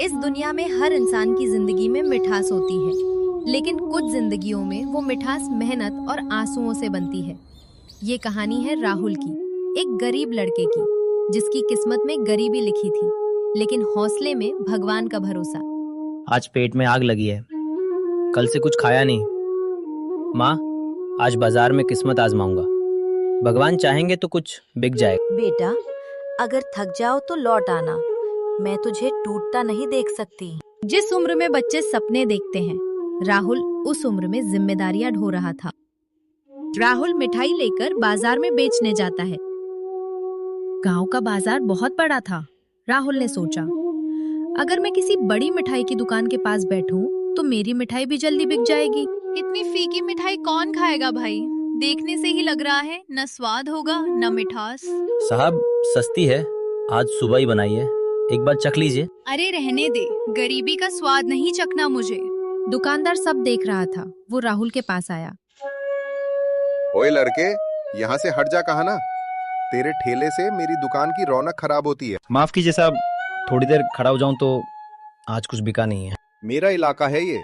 इस दुनिया में हर इंसान की जिंदगी में मिठास होती है, लेकिन कुछ जिंदगियों में वो मिठास मेहनत और आंसुओं से बनती है। ये कहानी है राहुल की, एक गरीब लड़के की, जिसकी किस्मत में गरीबी लिखी थी, लेकिन हौसले में भगवान का भरोसा। आज पेट में आग लगी है, कल से कुछ खाया नहीं। माँ, आज बाजार में किस्मत आजमाऊंगा, भगवान चाहेंगे तो कुछ बिक जाएगा। बेटा, अगर थक जाओ तो लौट आना, मैं तुझे टूटता नहीं देख सकती। जिस उम्र में बच्चे सपने देखते हैं, राहुल उस उम्र में जिम्मेदारियां ढो रहा था। राहुल मिठाई लेकर बाजार में बेचने जाता है। गांव का बाजार बहुत बड़ा था। राहुल ने सोचा, अगर मैं किसी बड़ी मिठाई की दुकान के पास बैठूं, तो मेरी मिठाई भी जल्दी बिक जाएगी। इतनी फीकी मिठाई कौन खाएगा भाई? देखने से ही लग रहा है न स्वाद होगा न मिठास। साहब, सस्ती है, आज सुबह ही बनाई है, एक बार चख लीजिए। अरे रहने दे, गरीबी का स्वाद नहीं चखना मुझे। दुकानदार सब देख रहा था। वो राहुल के पास आया। ओए लड़के, यहाँ से हट जा। कहा ना, तेरे ठेले से मेरी दुकान की रौनक खराब होती है। माफ कीजिए साहब, थोड़ी देर खड़ा हो जाऊं तो आज कुछ बिका नहीं है। मेरा इलाका है ये,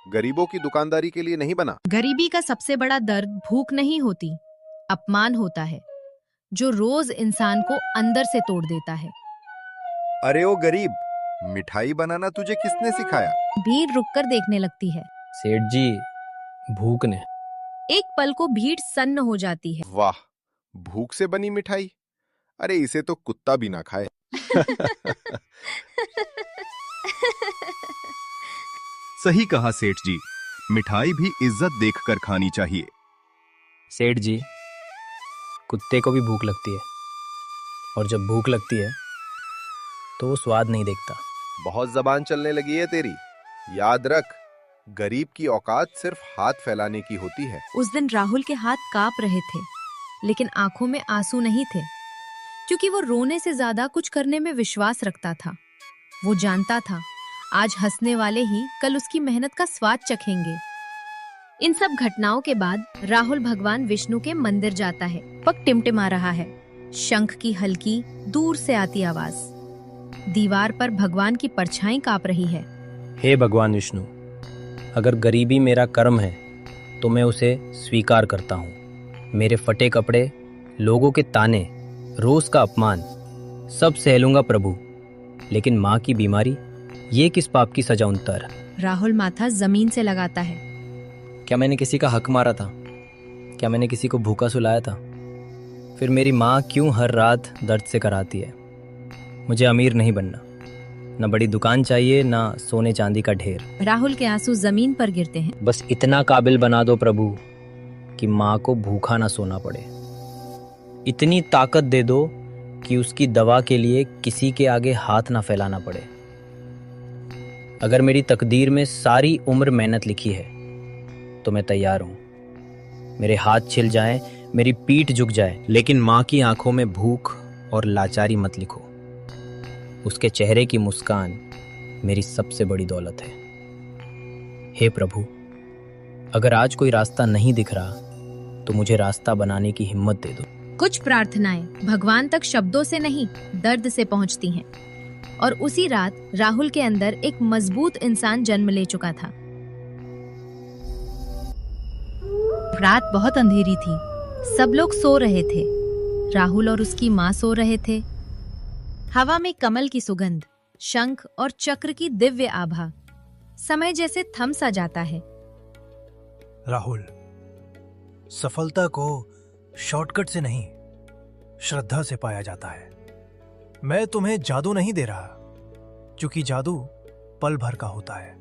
गरीबों की दुकानदारी के लिए नहीं बना। गरीबी का सबसे बड़ा दर्द भूख नहीं होती, अपमान होता है, जो रोज इंसान को अंदर से तोड़ देता है। अरे ओ गरीब, मिठाई बनाना तुझे किसने सिखाया? भीड़ रुककर देखने लगती है। सेठ जी, भूख ने। एक पल को भीड़ सन्न हो जाती है। वाह, भूख से बनी मिठाई? अरे इसे तो कुत्ता भी ना खाए। सही कहा सेठ जी, मिठाई भी इज्जत देखकर खानी चाहिए। सेठ जी, कुत्ते को भी भूख लगती है, और जब भूख लगती है तो वो स्वाद नहीं देखता। बहुत जबान चलने लगी है तेरी। याद रख, गरीब की औकात सिर्फ हाथ फैलाने की होती है। उस दिन राहुल के हाथ कांप रहे थे, लेकिन आंखों में आंसू नहीं थे, क्योंकि वो रोने से ज्यादा कुछ करने में विश्वास रखता था। वो जानता था, आज हंसने वाले ही कल उसकी मेहनत का स्वाद चखेंगे। इन सब घटनाओं के बाद राहुल भगवान विष्णु के मंदिर जाता है। पग टिमटिमा रहा है, शंख की हल्की दूर से आती आवाज। दीवार पर भगवान की परछाई कांप रही है। हे भगवान विष्णु, अगर गरीबी मेरा कर्म है तो मैं उसे स्वीकार करता हूँ। मेरे फटे कपड़े, लोगों के ताने, रोज का अपमान सब सह लूंगा प्रभु, लेकिन माँ की बीमारी, ये किस पाप की सजा उतर। राहुल माथा जमीन से लगाता है। क्या मैंने किसी का हक मारा था? क्या मैंने किसी को भूखा सुलाया था? फिर मेरी माँ क्यों हर रात दर्द से कराती है? मुझे अमीर नहीं बनना, न बड़ी दुकान चाहिए, न सोने चांदी का ढेर। राहुल के आंसू जमीन पर गिरते हैं। बस इतना काबिल बना दो प्रभु कि माँ को भूखा ना सोना पड़े। इतनी ताकत दे दो कि उसकी दवा के लिए किसी के आगे हाथ ना फैलाना पड़े। अगर मेरी तकदीर में सारी उम्र मेहनत लिखी है तो मैं तैयार हूँ। मेरे हाथ छिल जाएं, मेरी पीठ झुक जाए, लेकिन माँ की आंखों में भूख और लाचारी मत लिखो। उसके चेहरे की मुस्कान मेरी सबसे बड़ी दौलत है। हे प्रभु, अगर आज कोई रास्ता नहीं दिख रहा तो मुझे रास्ता बनाने की हिम्मत दे दो। कुछ प्रार्थनाएं भगवान तक शब्दों से नहीं, दर्द से पहुंचती हैं। और उसी रात राहुल के अंदर एक मजबूत इंसान जन्म ले चुका था। रात बहुत अंधेरी थी, सब लोग सो रहे थे। राहुल और उसकी माँ सो रहे थे। हवा में कमल की सुगंध, शंख और चक्र की दिव्य आभा। समय जैसे थम सा जाता है। राहुल, सफलता को शॉर्टकट से नहीं, श्रद्धा से पाया जाता है। मैं तुम्हें जादू नहीं दे रहा, क्योंकि जादू पल भर का होता है।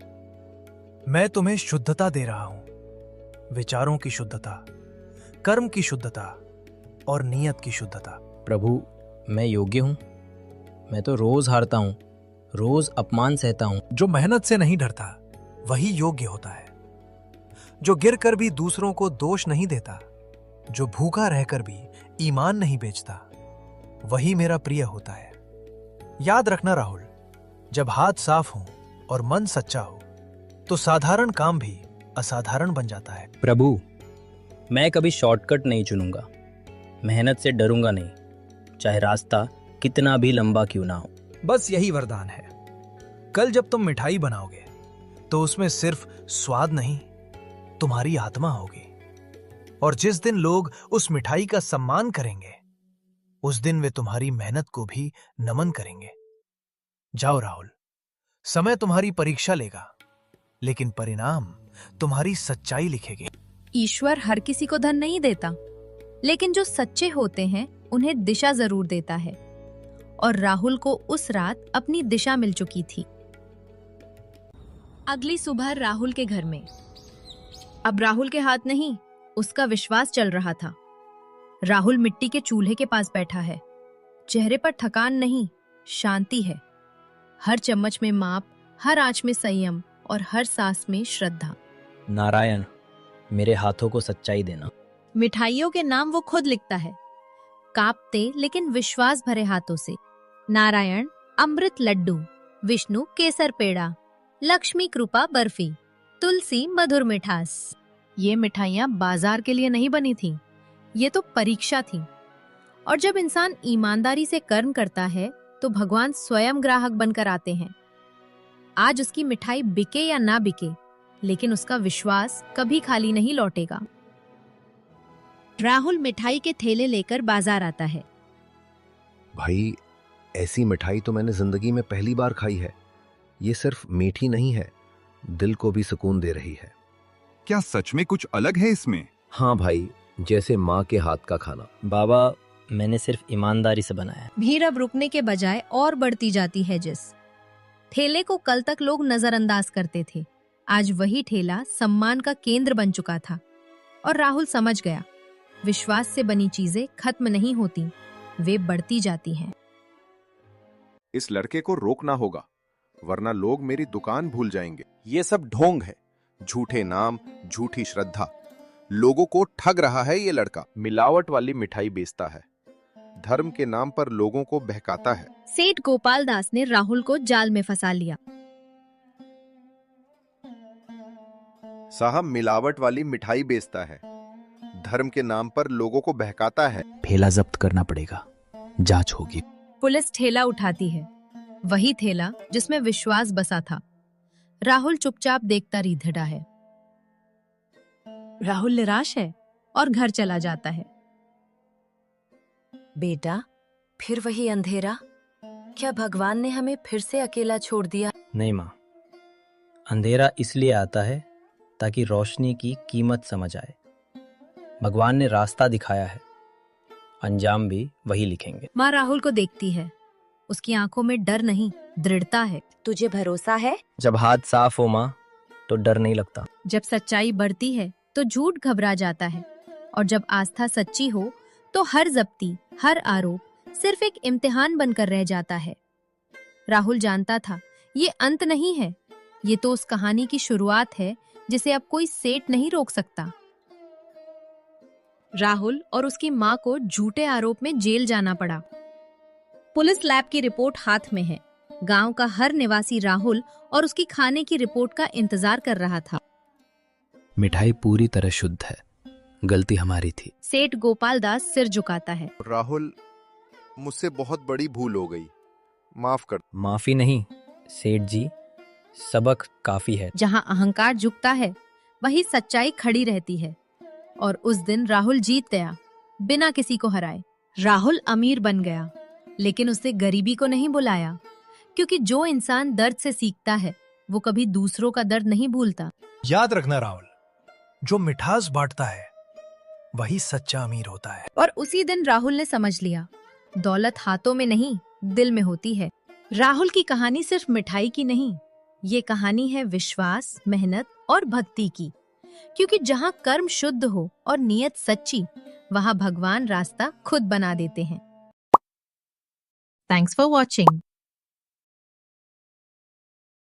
मैं तुम्हें शुद्धता दे रहा हूं, विचारों की शुद्धता, कर्म की शुद्धता और नियत की शुद्धता। प्रभु, मैं योग्य हूँ? मैं तो रोज हारता हूँ, रोज अपमान सहता हूँ। जो मेहनत से नहीं डरता वही योग्य होता है। जो गिरकर भी दूसरों को दोष नहीं देता, जो भूखा रहकर भी ईमान नहीं बेचता, वही मेरा प्रिय होता है। याद रखना राहुल, जब हाथ साफ हो और मन सच्चा हो तो साधारण काम भी असाधारण बन जाता है। प्रभु, मैं कभी शॉर्टकट नहीं चुनूंगा, मेहनत से डरूंगा नहीं, चाहे रास्ता कितना भी लंबा क्यों ना हो। बस यही वरदान है। कल जब तुम मिठाई बनाओगे तो उसमें सिर्फ स्वाद नहीं, तुम्हारी आत्मा होगी। और जिस दिन लोग उस मिठाई का सम्मान करेंगे, उस दिन वे तुम्हारी मेहनत को भी नमन करेंगे। जाओ राहुल, समय तुम्हारी परीक्षा लेगा, लेकिन परिणाम तुम्हारी सच्चाई लिखेगी। ईश्वर हर किसी को धन नहीं देता, लेकिन जो सच्चे होते हैं उन्हें दिशा जरूर देता है। और राहुल को उस रात अपनी दिशा मिल चुकी थी। अगली सुबह राहुल के घर में अब राहुल के हाथ नहीं, उसका विश्वास चल रहा था। राहुल मिट्टी के चूल्हे के पास बैठा है। चेहरे पर थकान नहीं, शांति है। हर चम्मच में माप, हर आंच में संयम और हर सांस में श्रद्धा। नारायण, मेरे हाथों को सच्चाई देना। मिठाइयों के नाम वो खुद लिखता है, कांपते लेकिन विश्वास भरे हाथों से। नारायण अमृत लड्डू, विष्णु केसर पेड़ा, लक्ष्मी कृपा बर्फी, तुलसी मधुर मिठास। ये मिठाइयाँ बाजार के लिए नहीं बनी थीं, ये तो परीक्षा थी। और जब इंसान ईमानदारी से कर्म करता है तो भगवान स्वयं ग्राहक बनकर आते हैं। आज उसकी मिठाई बिके या ना बिके, लेकिन उसका विश्वास कभी खाली नहीं लौटेगा। राहुल मिठाई के थैले लेकर बाजार आता है। भाई, ऐसी मिठाई तो मैंने जिंदगी में पहली बार खाई है। ये सिर्फ मीठी नहीं है, दिल को भी सुकून दे रही है। क्या सच में कुछ अलग है इसमें? हाँ भाई, जैसे माँ के हाथ का खाना। बाबा, मैंने सिर्फ ईमानदारी से बनाया। भीड़ अब रुकने के बजाय और बढ़ती जाती है। जिस ठेले को कल तक लोग नजरअंदाज करते थे, आज वही ठेला सम्मान का केंद्र बन चुका था। और राहुल समझ गया, विश्वास से बनी चीजें खत्म नहीं होती, वे बढ़ती जाती हैं। इस लड़के को रोकना होगा, वरना लोग मेरी दुकान भूल जाएंगे। ये सब ढोंग है, झूठे नाम, झूठी श्रद्धा। लोगों को ठग रहा है ये लड़का। मिलावट वाली मिठाई बेचता है, धर्म के नाम पर लोगों को बहकाता है। सेठ गोपाल दास ने राहुल को जाल में फंसा लिया। साहब, मिलावट वाली मिठाई बेचता है, धर्म के नाम पर लोगों को बहकाता है। ठेला जब्त करना पड़ेगा, जांच होगी। पुलिस ठेला उठाती है, वही ठेला जिसमें विश्वास बसा था। राहुल चुपचाप देखता रीधड़ा है। राहुल निराश है और घर चला जाता है। बेटा, फिर वही अंधेरा? क्या भगवान ने हमें फिर से अकेला छोड़ दिया? नहीं माँ, अंधेरा इसलिए आता है ताकि रोशनी की कीमत समझ आए। भगवान ने रास्ता दिखाया है, अंजाम भी वही लिखेंगे। माँ राहुल को देखती है, उसकी आंखों में डर नहीं, दृढ़ता है। तुझे भरोसा है? जब हाथ साफ हो माँ, तो डर नहीं लगता। जब सच्चाई बढ़ती है तो झूठ घबरा जाता है, और जब आस्था सच्ची हो तो हर जब्ती, हर आरोप सिर्फ एक इम्तिहान बनकर रह जाता है। राहुल जानता था, ये अंत नहीं है, ये तो उस कहानी की शुरुआत है जिसे अब कोई सेठ नहीं रोक सकता। राहुल और उसकी माँ को झूठे आरोप में जेल जाना पड़ा। पुलिस लैब की रिपोर्ट हाथ में है। गांव का हर निवासी राहुल और उसकी खाने की रिपोर्ट का इंतजार कर रहा था। मिठाई पूरी तरह शुद्ध है, गलती हमारी थी। सेठ गोपाल दास सिर झुकाता है। राहुल, मुझसे बहुत बड़ी भूल हो गई, माफ कर। माफी नहीं सेठ जी, सबक काफी है। जहां अहंकार झुकता है, वही सच्चाई खड़ी रहती है। और उस दिन राहुल जीत गया, बिना किसी को हराए। राहुल अमीर बन गया, लेकिन उसने गरीबी को नहीं बुलाया, क्योंकि जो इंसान दर्द से सीखता है, वो कभी दूसरों का दर्द नहीं भूलता। याद रखना राहुल, जो मिठास बांटता है वही सच्चा अमीर होता है। और उसी दिन राहुल ने समझ लिया, दौलत हाथों में नहीं, दिल में होती है। राहुल की कहानी सिर्फ मिठाई की नहीं, ये कहानी है विश्वास, मेहनत और भक्ति की। क्योंकि जहाँ कर्म शुद्ध हो और नियत सच्ची, वहाँ भगवान रास्ता खुद बना देते हैं। Thanks for watching.